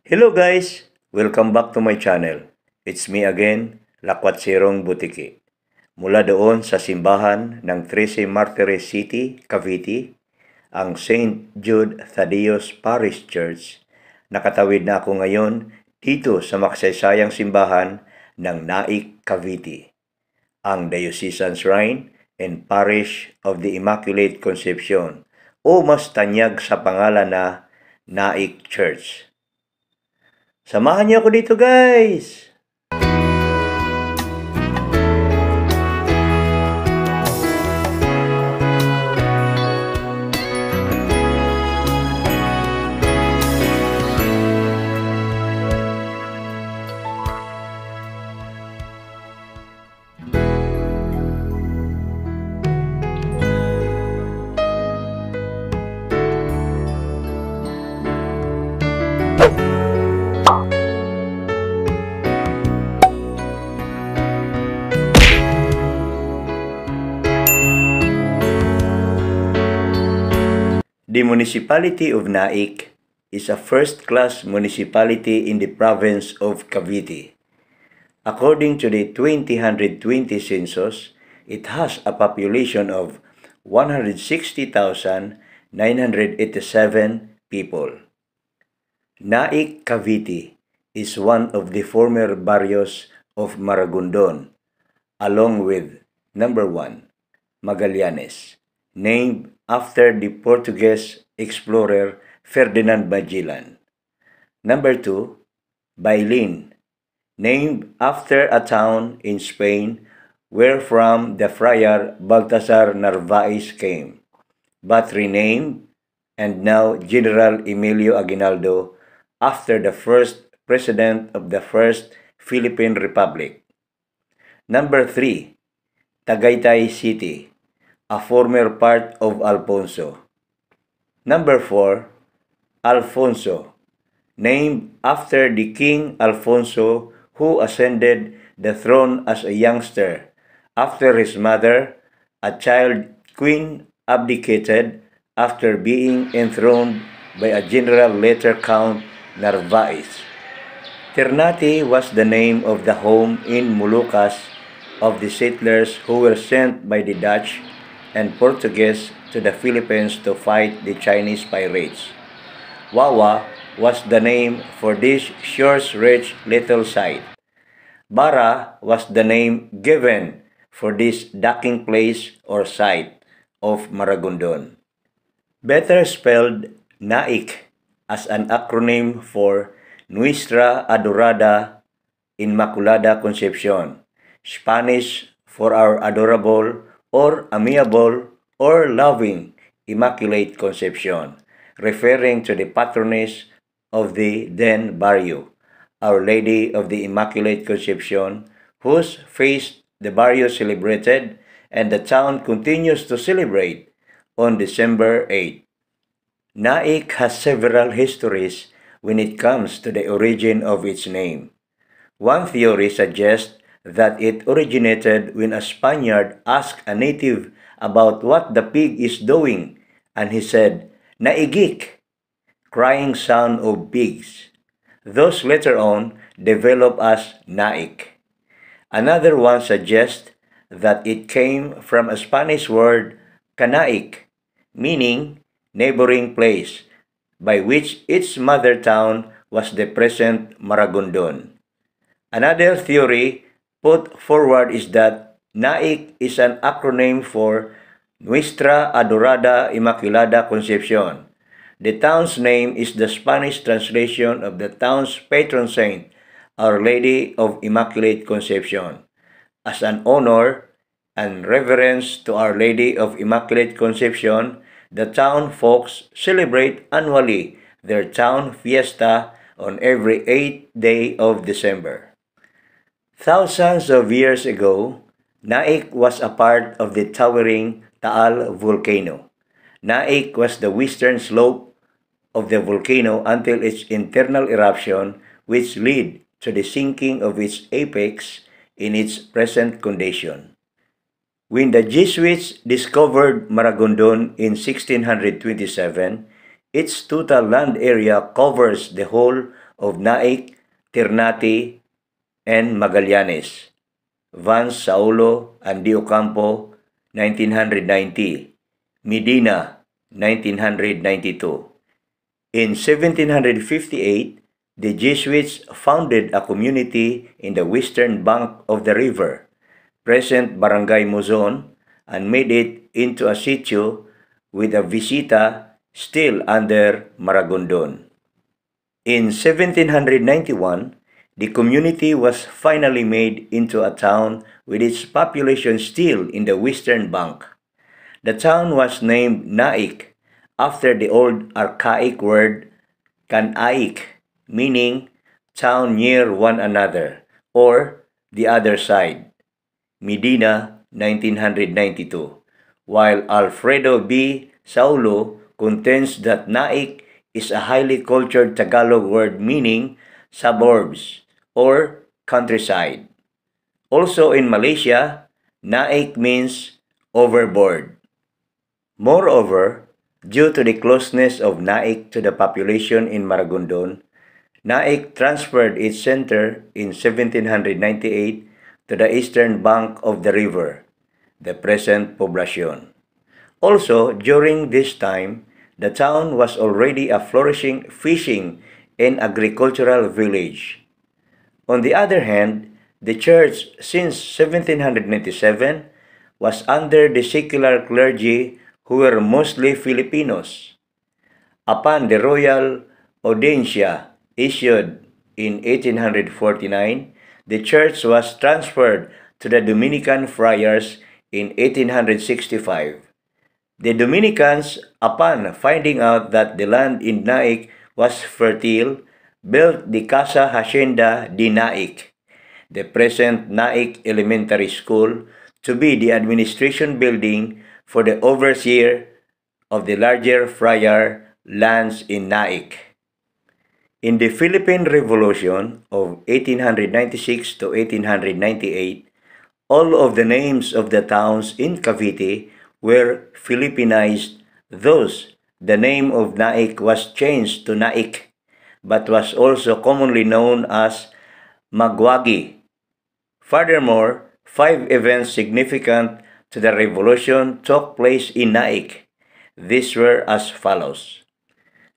Hello guys! Welcome back to my channel. It's me again, Lakwatsirong Butiki. Mula doon sa simbahan ng 13 Martires City, Cavite, ang St. Jude Thaddeus Parish Church, nakatawid na ako ngayon dito sa makasaysayang simbahan ng Naic, Cavite, ang Diocesan Shrine and Parish of the Immaculate Conception o mas tanyag sa pangalan na Naic Church. Samahan niyo ako dito guys! The municipality of Naic is a first-class municipality in the province of Cavite. According to the 2020 census, it has a population of 160,987 people. Naic, Cavite is one of the former barrios of Maragondon, along with number 1, Magallanes, named after the Portuguese explorer Ferdinand Magellan. Number 2, Bailin, named after a town in Spain where from the friar Baltasar Narvaez came, but renamed and now General Emilio Aguinaldo after the first president of the First Philippine Republic. Number 3, Tagaytay City, a former part of Alfonso. Number 4, Alfonso, named after the King Alfonso who ascended the throne as a youngster after his mother, a child queen, abdicated after being enthroned by a general later Count Narvaez. Ternate was the name of the home in Moluccas of the settlers who were sent by the Dutch and Portuguese to the Philippines to fight the Chinese pirates. Wawa was the name for this shore-rich little site. Bara was the name given for this docking place or site of Maragondon. Better spelled Naic as an acronym for Nuestra Adorada Immaculada Concepcion, Spanish for our adorable or amiable or loving Immaculate Concepcion, referring to the patroness of the then barrio, Our Lady of the Immaculate Concepcion, whose feast the barrio celebrated and the town continues to celebrate on December 8. Naic has several histories when it comes to the origin of its name. One theory suggests that it originated when a Spaniard asked a native about what the pig is doing, and he said, "Naigik," crying sound of pigs. Those later on developed as Naic. Another one suggests that it came from a Spanish word, Canaik, meaning neighboring place, by which its mother town was the present Maragondon. Another theory put forward is that Naic is an acronym for Nuestra Adorada Immaculada Concepcion. The town's name is the Spanish translation of the town's patron saint, Our Lady of Immaculate Concepcion. As an honor and reverence to Our Lady of Immaculate Concepcion, the town folks celebrate annually their town fiesta on every 8th day of December. Thousands of years ago, Naic was a part of the towering Taal volcano. Naic was the western slope of the volcano until its internal eruption, which led to the sinking of its apex in its present condition. When the Jesuits discovered Maragondon in 1627, its total land area covers the whole of Naic, Ternate, and Magallanes, Vance Saulo and de Ocampo, 1990, Medina, 1992. In 1758, the Jesuits founded a community in the western bank of the river, present Barangay Muzon, and made it into a sitio with a visita still under Maragondon. In 1791, the community was finally made into a town with its population still in the western bank. The town was named Naic after the old archaic word Naic, meaning town near one another or the other side. Medina, 1992, while Alfredo B. Saulo contends that Naic is a highly cultured Tagalog word meaning suburbs or countryside. Also in Malaysia, Naic means overboard. Moreover, due to the closeness of Naic to the population in Maragondon, Naic transferred its center in 1798 to the eastern bank of the river, the present Poblacion. Also, during this time, the town was already a flourishing fishing and agricultural village. On the other hand, the church since 1797 was under the secular clergy who were mostly Filipinos. Upon the royal audiencia issued in 1849, the church was transferred to the Dominican friars in 1865. The Dominicans, upon finding out that the land in Naic was fertile, built the Casa Hacienda de Naic, the present Naic Elementary School, to be the administration building for the overseer of the larger friar lands in Naic. In the Philippine Revolution of 1896 to 1898, all of the names of the towns in Cavite were Filipinized, thus the name of Naic was changed to Naic, but was also commonly known as Magwagi. Furthermore, 5 events significant to the revolution took place in Naic. These were as follows.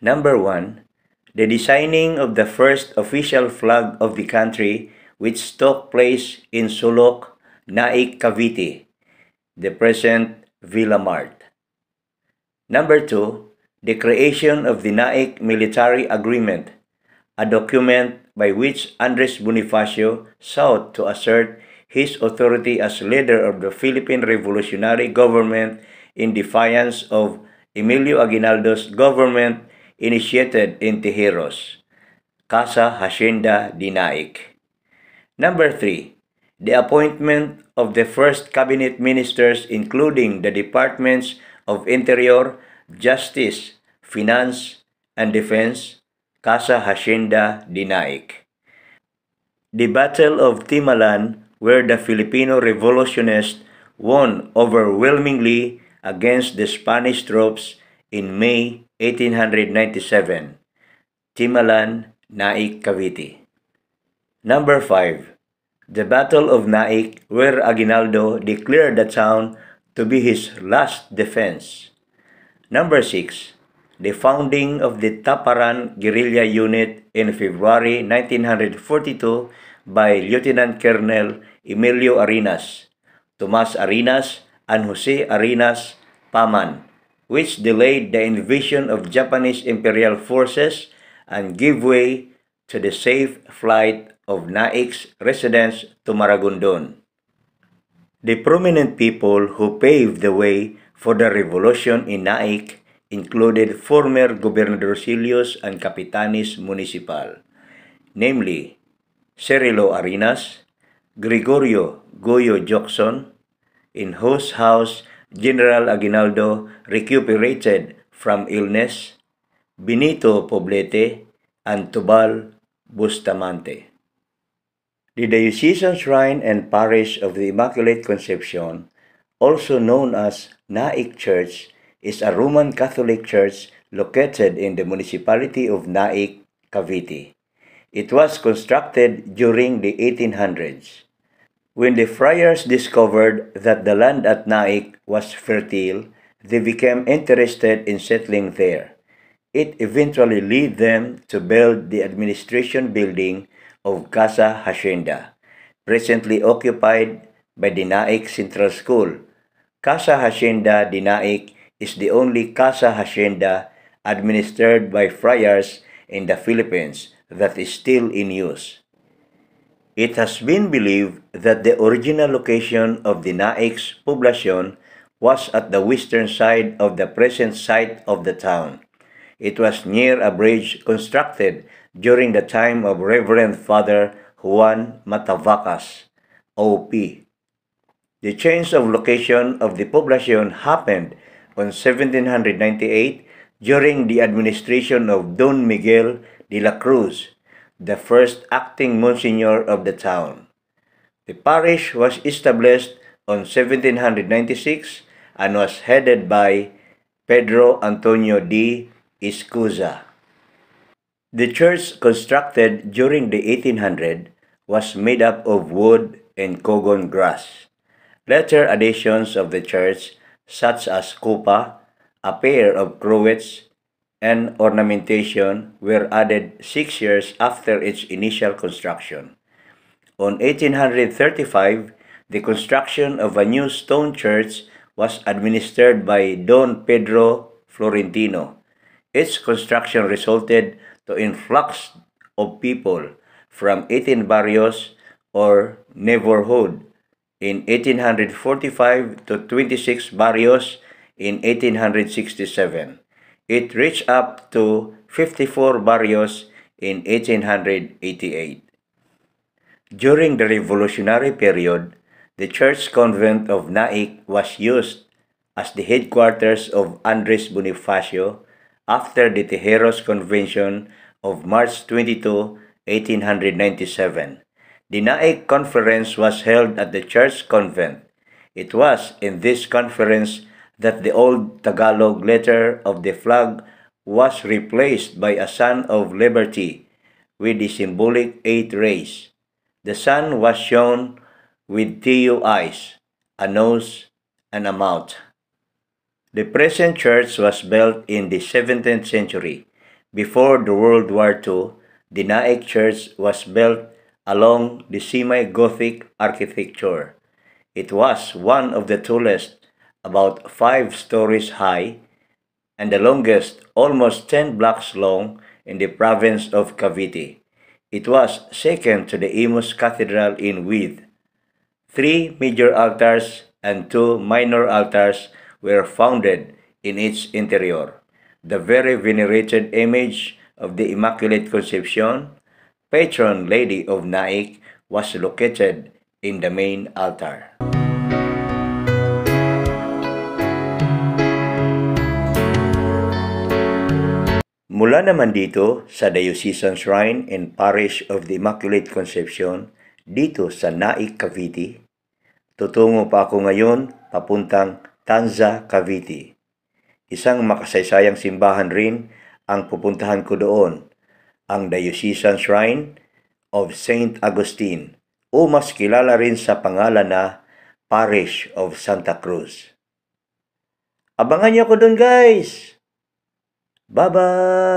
Number 1, the designing of the first official flag of the country, which took place in Sulok, Naic, Cavite, the present Villa Mart. Number 2, the creation of the Naic Military Agreement, a document by which Andres Bonifacio sought to assert his authority as leader of the Philippine Revolutionary Government in defiance of Emilio Aguinaldo's government initiated in Tejeros, Casa Hacienda de Naic. Number 3, the appointment of the first cabinet ministers including the departments of Interior, Justice, Finance, and Defense, Casa Hacienda de Naic. The Battle of Timalan, where the Filipino revolutionists won overwhelmingly against the Spanish troops in May 1897, Timalan, Naic, Cavite. Number 5, the Battle of Naic, where Aguinaldo declared the town to be his last defense. Number 6, the founding of the Taparan Guerrilla Unit in February 1942 by Lieutenant Colonel Emilio Arenas, Tomas Arenas, and Jose Arenas Paman, which delayed the invasion of Japanese imperial forces and gave way to the safe flight of Naic's residents to Maragondon. The prominent people who paved the way for the revolution in Naic included former gobernadorcillos and capitanes municipal, namely Cirilo Arenas, Gregorio Goyo Jocson, in whose house General Aguinaldo recuperated from illness, Benito Poblete, and Tubal Bustamante. The Diocesan Shrine and Parish of the Immaculate Conception, also known as Naic Church, is a Roman Catholic church located in the municipality of Naic, Cavite. It was constructed during the 1800s. When the friars discovered that the land at Naic was fertile, they became interested in settling there. It eventually led them to build the administration building of Casa Hacienda, presently occupied by the Naic Central School. Casa Hacienda de Naic is the only Casa Hacienda administered by friars in the Philippines that is still in use. It has been believed that the original location of the Naic's poblacion was at the western side of the present site of the town. It was near a bridge constructed during the time of Reverend Father Juan Matavacas, O.P. The change of location of the poblacion happened on 1798 during the administration of Don Miguel de la Cruz, the first acting Monsignor of the town. The parish was established on 1796 and was headed by Pedro Antonio de Iscuza. The church constructed during the 1800s was made up of wood and cogon grass. Later additions of the church, such as cupa, a pair of cruets, and ornamentation, were added 6 years after its initial construction. On 1835, the construction of a new stone church was administered by Don Pedro Florentino. Its construction resulted to influx of people from 18 barrios or neighborhood in 1845 to 26 barrios in 1867. It reached up to 54 barrios in 1888. During the Revolutionary period, the church convent of Naic was used as the headquarters of Andres Bonifacio after the Tejeros Convention of March 22, 1897. The Naic Conference was held at the church convent. It was in this conference that the old Tagalog letter of the flag was replaced by a sun of liberty with the symbolic 8 rays. The sun was shown with two eyes, a nose, and a mouth. The present church was built in the 17th century. Before the World War II, the Naic Church was built along the semi-Gothic architecture. It was one of the tallest, about 5 stories high, and the longest, almost 10 blocks long, in the province of Cavite. It was second to the Imus Cathedral in width. 3 major altars and 2 minor altars were founded in its interior. The very venerated image of the Immaculate Conception, patron lady of Naic, was located in the main altar. Mula naman dito sa Diocesan Shrine and Parish of the Immaculate Conception dito sa Naic, Cavite, tutungo pa ako ngayon papuntang Tanza, Cavite. Isang makasaysayang simbahan rin ang pupuntahan ko doon, ang Diocesan Shrine of St. Augustine o mas kilala rin sa pangalan na Parish of Santa Cruz. Abangan niyo ako doon, guys! Bye-bye!